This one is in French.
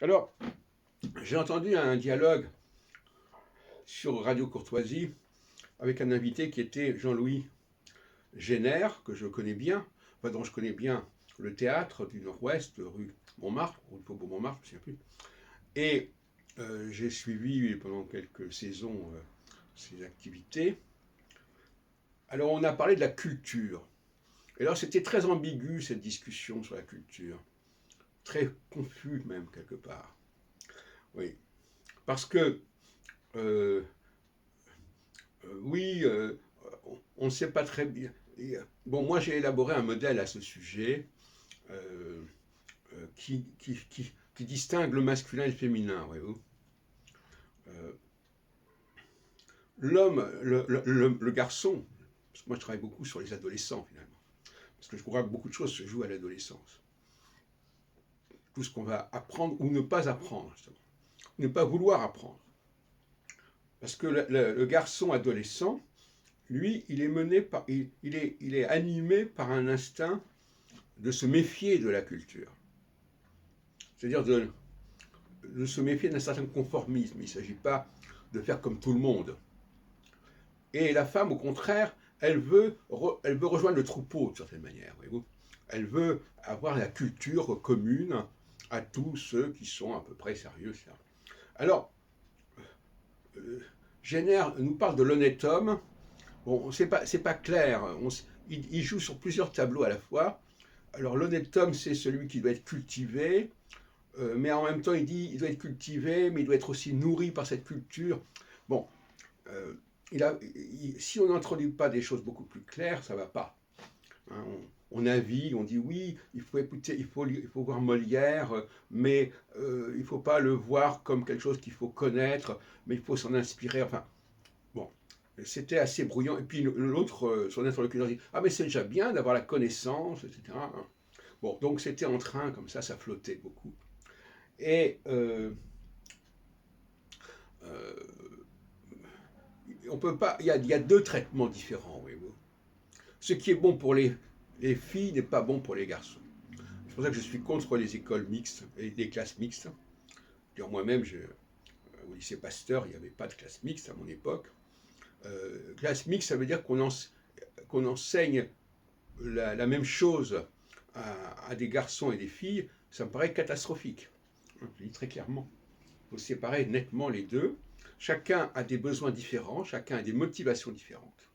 Alors, j'ai entendu un dialogue sur Radio Courtoisie avec un invité qui était Jean-Louis Génère, que je connais bien, enfin, dont je connais bien le théâtre du Nord-Ouest, rue Montmartre, rue Faubourg Montmartre, je ne sais plus. Et j'ai suivi pendant quelques saisons ses activités. Alors, on a parlé de la culture. Et alors, c'était très ambigu cette discussion sur la culture. Très confus même, quelque part. Oui. Parce que euh, oui, on ne sait pas très bien. Bon, moi j'ai élaboré un modèle à ce sujet euh, qui distingue le masculin et le féminin, voyez-vous. Euh, L'homme, le garçon, parce que moi je travaille beaucoup sur les adolescents finalement, parce que je crois que beaucoup de choses se jouent à l'adolescence. Tout ce qu'on va apprendre ou ne pas apprendre, justement. Ne pas vouloir apprendre. Parce que le garçon adolescent, lui, il est mené par, il est animé par un instinct de se méfier de la culture. C'est-à-dire de se méfier d'un certain conformisme. Il ne s'agit pas de faire comme tout le monde. Et la femme, au contraire, elle veut rejoindre le troupeau, d'une certaine manière. Voyez-vous. Elle veut avoir la culture commune à tous ceux qui sont à peu près sérieux. Alors, euh, Génère nous parle de l'honnête homme. Bon, c'est pas clair. Il joue sur plusieurs tableaux à la fois. Alors, l'honnête homme, c'est celui qui doit être cultivé, mais en même temps, il dit il doit être cultivé, mais il doit être aussi nourri par cette culture. Bon, euh, si on n'introduit pas des choses beaucoup plus claires, ça ne va pas. Hein, on navigue, on dit oui, il faut écouter, il faut voir Molière, mais il ne faut pas le voir comme quelque chose qu'il faut connaître, mais il faut s'en inspirer. Enfin, bon, c'était assez brouillon. Et puis l'autre, son interlocuteur dit ah mais c'est déjà bien d'avoir la connaissance, etc. Bon, donc c'était en train comme ça flottait beaucoup. Et euh, on peut pas. Il y a deux traitements différents, voyez-vous. Ce qui est bon pour les filles n'est pas bon pour les garçons. C'est pour ça que je suis contre les écoles mixtes et les classes mixtes. Moi-même, au lycée Pasteur, il n'y avait pas de classe mixte à mon époque. Classe mixte, ça veut dire qu'on enseigne la même chose à des garçons et des filles. Ça me paraît catastrophique. Je dis très clairement. Il faut séparer nettement les deux. Chacun a des besoins différents, chacun a des motivations différentes.